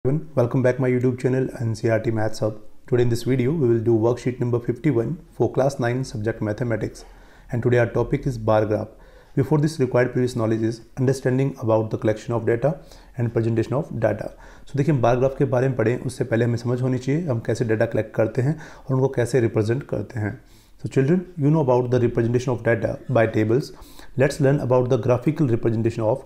Everyone, welcome back my YouTube channel NCERT Maths Hub. Today in this video we will do worksheet number 51 for class 9 subject mathematics, and today our topic is bar graph. Before this, required previous knowledge is understanding about the collection of data and presentation of data. So देखिए, हम bar graph के बारे में पढ़ें उससे पहले हमें समझ होनी चाहिए हम कैसे डाटा कलेक्ट करते हैं और उनको कैसे रिप्रेजेंट करते हैं. So children, you know about the representation of data by tables. Let's learn about the graphical representation of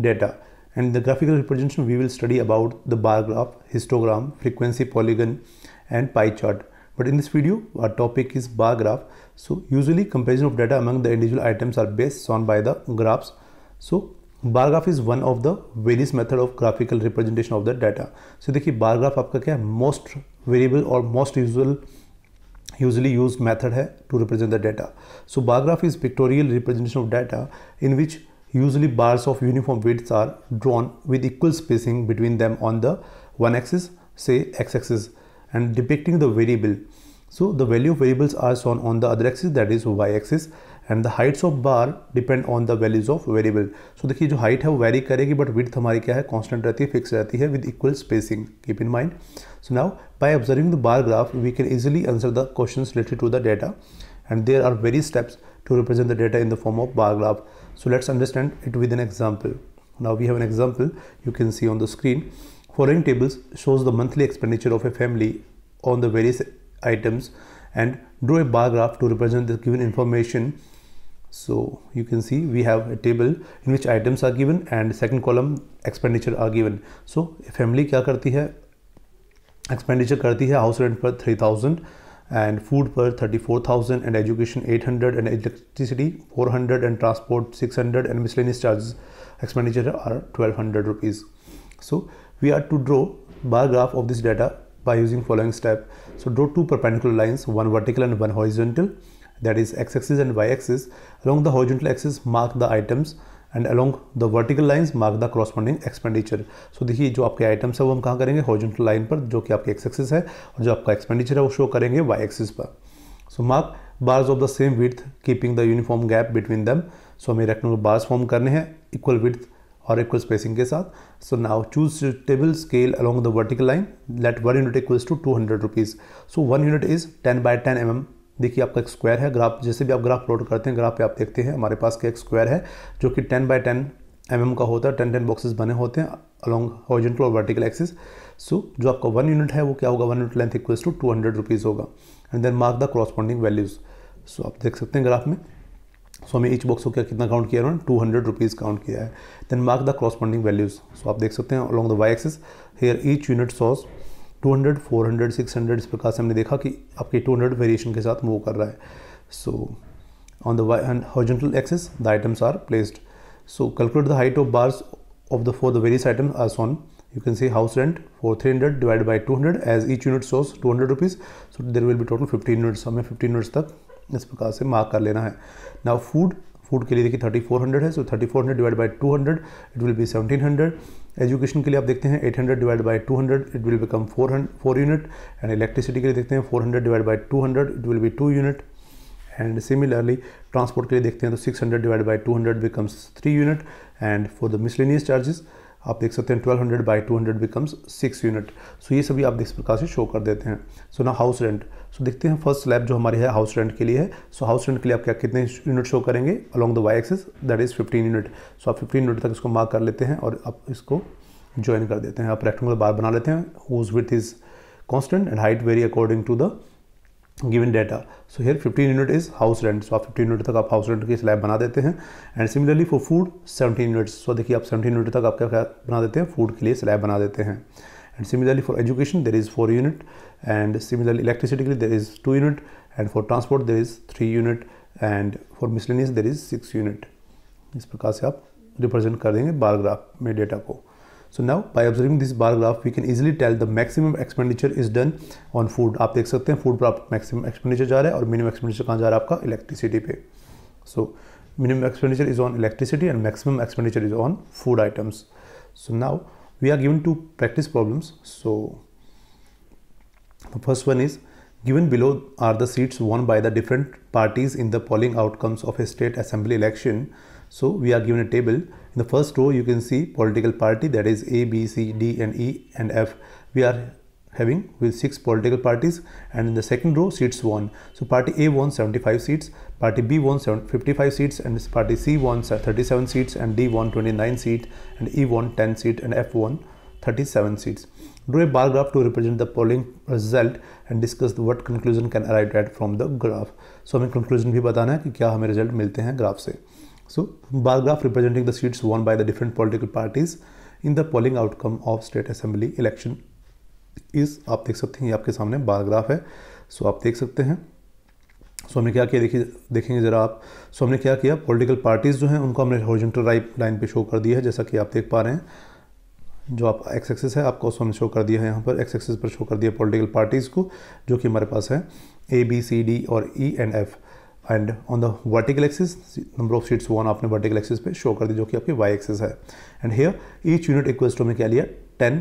data. And the graphical representation we will study about the bar graph, histogram, frequency polygon and pie chart. But in this video our topic is bar graph. So usually comparison of data among the individual items are best shown by the graphs. So bar graph is one of the various method of graphical representation of the data. So देखिए bar graph आपका क्या है, most variable और most usually used method है to represent the data. So bar graph is pictorial representation of data in which usually bars of uniform widths are drawn with equal spacing between them on the one axis, say x-axis, and depicting the variable. So the value of variables are shown on the other axis, that is y-axis, and the heights of bar depend on the values of variable. So देखिए जो height है वो vary करेगी, but width हमारी क्या है, constant रहती है, fixed रहती है with equal spacing. Keep in mind. So now by observing the bar graph we can easily answer the questions related to the data, and there are various steps to represent the data in the form of bar graph. So let's understand it with an example. Now we have an example you can see on the screen. Following tables shows the monthly expenditure of a family on the various items, and draw a bar graph to represent the given information. So you can see we have a table in which items are given and second column expenditure are given. So family क्या करती है, expenditure करती है house rent पर 3000 and food per 34,000 and education 800 and electricity 400 and transport 600 and miscellaneous charges expenditure are 1200 rupees. So we are to draw bar graph of this data by using following step. So draw two perpendicular lines, one vertical and one horizontal, that is x-axis and y-axis. Along the horizontal axis mark the items and along the vertical lines mark the corresponding expenditure. So देखिए जो आपके items है वो हम कहाँ करेंगे, horizontal line पर, जो कि आपके एक्स एक्सिस है, और जो आपका एक्सपेंडिचर है वो शो करेंगे वाई एक्सिस पर. So mark bars of the same width keeping the uniform gap between them. So हमें रेक्टेंगुलर बार्स फॉर्म करने हैं इक्वल विड्थ और इक्वल स्पेसिंग के साथ. So now choose table scale along the vertical line, let 1 unit equals to 200 rupees. So 1 unit is 10 by 10 mm. देखिए आपका एक square है, ग्राफ जैसे भी आप ग्राफ प्लॉट करते हैं ग्राफ पे आप देखते हैं हमारे पास का एक स्क्वायर है जो कि 10 by 10 mm का होता है. 10 बॉक्सेस बने होते हैं अलॉन्ग हॉरिजॉन्टल और वर्टिकल एक्सिस. सो जो आपका 1 यूनिट है वो क्या होगा, 1 unit length equals to 200 rupees होगा. And then mark the corresponding values. So आप देख सकते हैं ग्राफ में. सो हमें ईच बॉक्स को क्या कितना काउंट किया है, 200 रुपीज़ काउंट किया है. Then mark the corresponding values. So आप देख सकते हैं along the Y axis here each unit shows 200, 400, 600. इस प्रकार से हमने देखा कि आपकी 200 वेरिएशन के साथ मूव कर रहा है. So on the Y and horizontal axis the items are placed. So calculate the height of bars of the for the various items as shown. You can see house rent for 300 divided by 200 as each unit shows 200 rupees. So there will be total 15 units. हमें 15 units तक इस प्रकार से mark कर लेना है. Now food के लिए देखिए 3400 है. So 3400 divided by 200 it will be 1700. Education के लिए आप देखते हैं 800 divided by 200 it will become 4 unit. and electricity के लिए देखते हैं 400 divided by 200 it will be 2 unit. And similarly transport के लिए देखते हैं तो 600 divided by 200 becomes 3 unit. and for the miscellaneous charges आप देख सकते हैं 1200 by 200 becomes 6 unit. सो ये सभी आप इस प्रकार से शो कर देते हैं. सो ना हाउस रेंट. सो देखते हैं फर्स्ट स्लैब जो हमारी है हाउस रेंट के लिए है. सो हाउस रेंट के लिए आप क्या कितने यूनिट शो करेंगे along the Y axis, that is 15 unit. So आप 15 यूनिट तक इसको मार्क कर लेते हैं और आप इसको ज्वाइन कर देते हैं. आप रेक्टेंगुलर बार बना लेते हैं whose width is constant and height vary according to the given data. So here 15 unit is house rent. So आप 15 यूनिट तक आप हाउस रेंट की स्लैब बना देते हैं. And similarly for food 17 units. So देखिए आप 17 यूनिट तक आप क्या बना देते हैं, फूड के लिए स्लैब बना देते हैं. And similarly for education there is 4 unit. And similarly electricity के लिए there is 2 unit. And for transport there is 3 unit. And for miscellaneous there is 6 unit. इस प्रकार से आप रिप्रेजेंट कर देंगे बार ग्राफ में डेटा को. So now by observing this bar graph we can easily tell the maximum expenditure is done on food. आप देख सकते हैं फूड पर आप मैक्सिमम एक्सपेंडिचर जा रहा है और मिनिमम एक्सपेंडिचर कहाँ जा रहा है आपका, इलेक्ट्रिसिटी पे. So minimum expenditure is on electricity and maximum expenditure is on food items. So now we are given two practice problems. So the first one is given below are the seats won by the different parties in the polling outcomes of a state assembly election. So we are given a table In the first row, you can see political party, that is A, B, C, D, and E and F. We are having with 6 political parties, and in the second row, seats won. So party A won 75 seats, party B won 55 seats, and party C won 37 seats, and D won 29 seats, and E won 10 seats, and F won 37 seats. Draw a bar graph to represent the polling result and discuss what conclusion can arrive at from the graph. So हमें conclusion भी बताना है कि क्या हमें result मिलते हैं graph से. So bar graph representing the seats won by the different political parties in the polling outcome of state assembly election is, आप देख सकते हैं ये आपके सामने बार ग्राफ है. सो आप देख सकते हैं. सो हमने क्या किया, देखिए देखेंगे ज़रा आप. सो हमने क्या किया, पॉलिटिकल पार्टीज़ जो हैं उनको हमने हॉरिजॉन्टल लाइन पे शो कर दिया है, जैसा कि आप देख पा रहे हैं. जो आप एक्स एक्सिस है आपको उसको हमने शो कर दिया है, यहाँ पर एक्स एक्सिस पर शो कर दिया पॉलिटिकल पार्टीज़ को, जो कि हमारे पास है A, B, C, D और E and F. And on the vertical axis number of seats one आपने वर्टिकल एक्सिस पे शो कर दी, जो कि आपकी वाई एक्सिस है. And here each unit equals to में क्या लिया, 10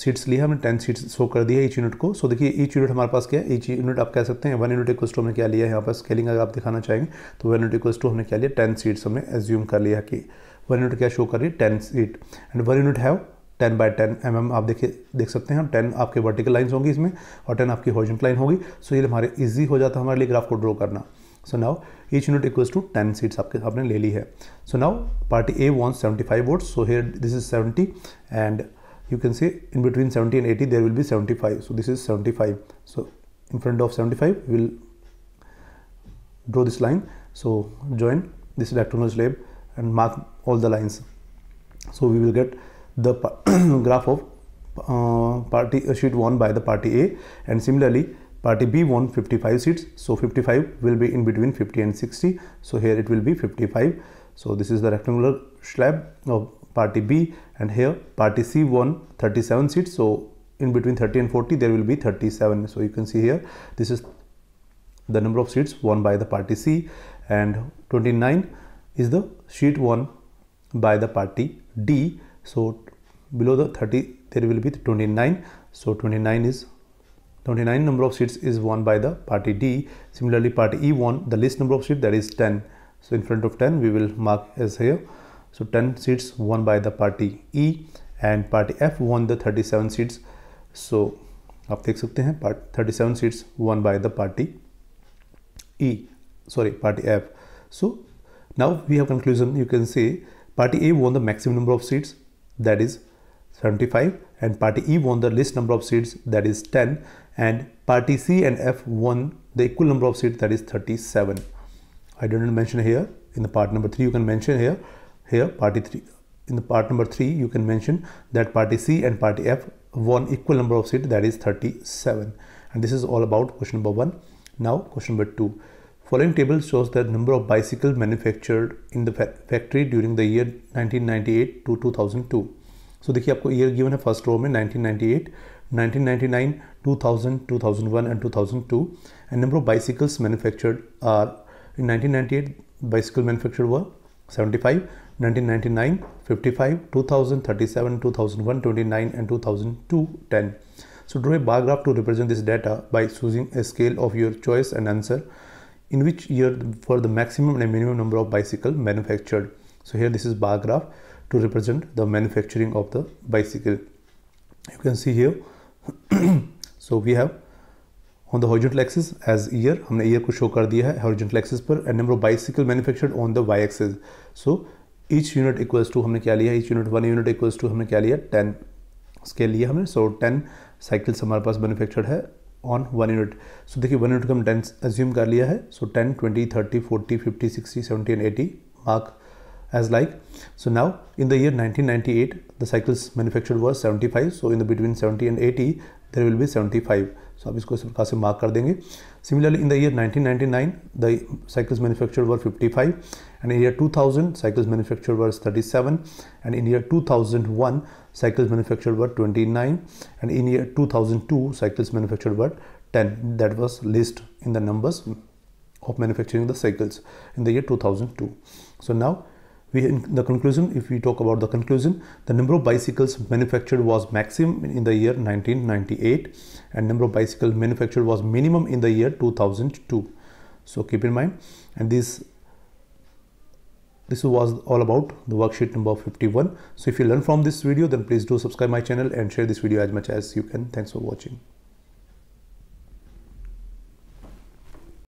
सीट्स लिया हमने, 10 सीट्स शो कर दिया ईच यूनिट को. सो देखिए ईच यूनिट हमारे पास क्या है, ईच यूनिट आप कह सकते हैं 1 यूनिट इक्वल्स टू हमने क्या लिया है, यहाँ पर स्केलिंग अगर आप दिखाना चाहेंगे तो 1 यूनिट इक्वल्स टू हमने क्या लिया, 10 सीट्स हमने एज्यूम कर लिया कि 1 यूनिट क्या शो कर रही है, 10 seat. And 1 unit have 10 by 10 mm. आप देख सकते हैं 10 आपके वर्टिकल लाइन्स होंगी इसमें और 10 आपकी हॉरिजॉन्टल लाइन होगी. सो ये हमारे इजी हो जाता है हमारे लिए ग्राफ को ड्रॉ करना. So now each unit equals to 10 seats आपने ले ली है. So now party A wants 75 votes. So here this is 70 and you can say in between 70 and 80 there will be 75. So this is 75. So in front of 75 we will draw this line. So join this rectangular slab and mark all the lines. So we will get the graph of sheet won by the party A, and similarly party B won 55 seats. So 55 will be in between 50 and 60. So here it will be 55. So this is the rectangular slab of party B, and here party C won 37 seats. So in between 30 and 40 there will be 37. So you can see here this is the number of seats won by the party C, and 29 is the seat won by the party D. So below the 30 there will be 29. So 29 number of seats is won by the party D. Similarly party E won the least number of seats, that is 10. So in front of 10 we will mark as here. So 10 seats won by the party E, and party F won the 37 seats. So आप देख सकते हैं 37 seats won by the party F. So now we have conclusion. You can say party A won the maximum number of seats, that is 75, and party E won the least number of seats, that is 10, and party C and F won the equal number of seats, that is 37. I didn't mention here. In the part number 3 you can mention here party 3. In the part number 3 you can mention that party C and party F won equal number of seats, that is 37. And this is all about question number 1. Now question number 2. Following table shows the number of bicycles manufactured in the factory during the year 1998 to 2002. So देखिए आपको year given है first row में 1998, 1999, 2000, 2001 and 2002. And number of bicycles manufactured are in 1998 bicycle manufactured were 75, 1999 55, 2000 37, 2001 29 and 2002 10. So draw a bar graph to represent this data by choosing a scale of your choice and answer in which year for the maximum and minimum number of bicycle manufactured. So here this is bar graph to represent the manufacturing of the bicycle. You can see here so we have on the horizontal axis as year, हमने year को show कर दिया है horizontal axis पर, and number of bicycle manufactured on the y axis. So each unit equals to हमने क्या लिया, each unit 1 unit equals to हमने क्या लिया 10 scale लिया हमने. So 10 cycles हमारे पास manufactured है on 1 unit. So देखिए 1 unit को हम 10 assume कर लिया है. So 10, 20, 30, 40, 50, 60, 70 and 80 mark as like. So now in the year 1998 the cycles manufactured were 75. So in the between 70 and 80 there will be 75. So आप इसको इस प्रकार से मार्क कर देंगे. Similarly in the year 1999 the cycles manufactured were 55, and in year 2000 cycles manufactured were 37, and in year 2001 cycles manufactured were 29, and in year 2002 cycles manufactured were 10. That was list in the numbers of manufacturing the cycles in the year 2002. So now in the conclusion, if we talk about the conclusion, the number of bicycles manufactured was maximum in the year 1998, and number of bicycles manufactured was minimum in the year 2002. So keep in mind, and this this was all about the worksheet number 51. So if you learn from this video, then please do subscribe my channel and share this video as much as you can. Thanks for watching.